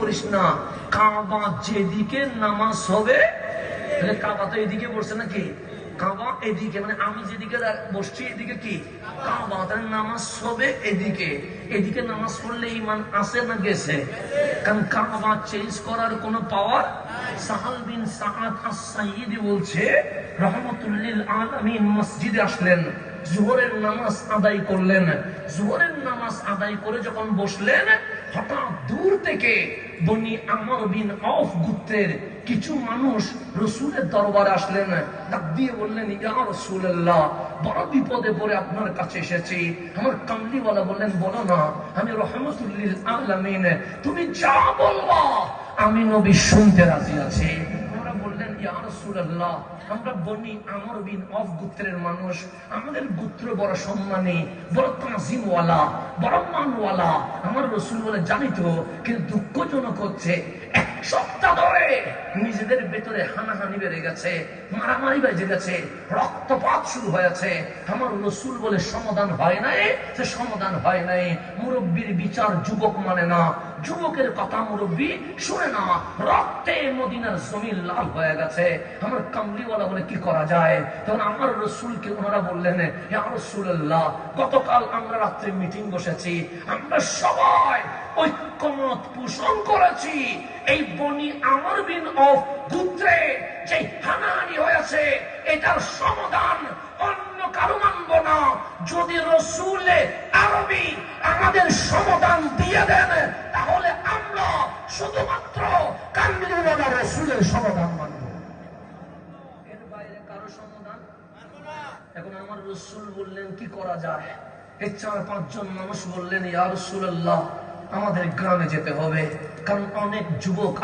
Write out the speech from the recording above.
করিস না, কাবা যেদিকে নামাজ হবে, তাহলে কাবা তো এদিকে বসছে নাকি, কাবা এদিকে, মানে আমি যেদিকে বসছি এদিকে কি কাবা, তাহলে নামাজ হবে এদিকে। এদিকে নামাজ পড়লে ইমান আসে না গেছে? কারণ কাবা চেঞ্জ করার কোনো পাওয়ার। সাহাল বিন সাআদ আস-সাইয়্যিদি বলছে রাহমাতুল্লিল আলামিন মসজিদে আসলেন, জোহরের নামাজ আদায় করলেন। জোহরের নামাজ আদায় করে যখন বসলেন, হঠাৎ দূর থেকে বনি আমর বিন আওফ গোত্রের কিছু মানুষ রাসূলের দরবারে আসলেন। ডাক দিয়ে বললেন, ইয়া রাসূলুল্লাহ, বড় বিপদে পড়ে আপনার কাছে এসেছি। আমার কামলিওয়ালা বললেন, বলো না, আমি রাহমাতুল্লিল আলামিন, তুমি যা বলবা আমি নবী শুনতে রাজি আছি। ওরা বললেন, ইয়া রাসূলুল্লাহ, আমরা বনি আমর বিন আওফ গোত্রের মানুষ, আমাদের গোত্র বড় সম্মানী, বড় তাজিমওয়ালা, বড় মানওয়ালা। আমার রাসূল বলে, জানি তো, কিন্তু দুঃখজনক হচ্ছে এক সপ্তাহ ধরে নিজেদের ভেতরে হানাহানি বেড়ে গেছে, মারামারি বেজে গেছে, রক্তপাত শুরু হয়েছে। আমার রাসূল বলে, সমাধান হয় নাই, সে সমাধান হয় নাই। মুরব্বীর বিচার যুবক মানে না, যুবকের কথা মুরব্বী শুনে না। রক্তে মদিনার জমিন লাল হয়ে গেছে। আমার কামলিওয়ালা বলে, কি করা যায়? তখন আমার রাসূলকে ওনারা বললেন, ইয়া রাসূলুল্লাহ, গতকাল আমরা রাত্রে মিটিং বসেছি, আমরা সবাই ঐক্যমত পোষণ করেছি এই বনি আমর বিন আওফ গোত্রে যে হানাহানি হয়েছে, এটার সমাধান অন্য কারো মানব না। যদি রাসূলে আরবি আমাদের সমাধান দিয়ে দেন, তাহলে আমরা শুধুমাত্র কামলিওয়ালা রাসূলের সমাধান মানব, এর বাইরে কারো সমাধান মানব না। এখন আমার রাসূল বললেন, কি করা যায়? এই 4-5 জন মানুষ বললেন, ইয়া রাসূলুল্লাহ, আমাদের গ্রামে যেতে হবে, কারণ অনেক যুবক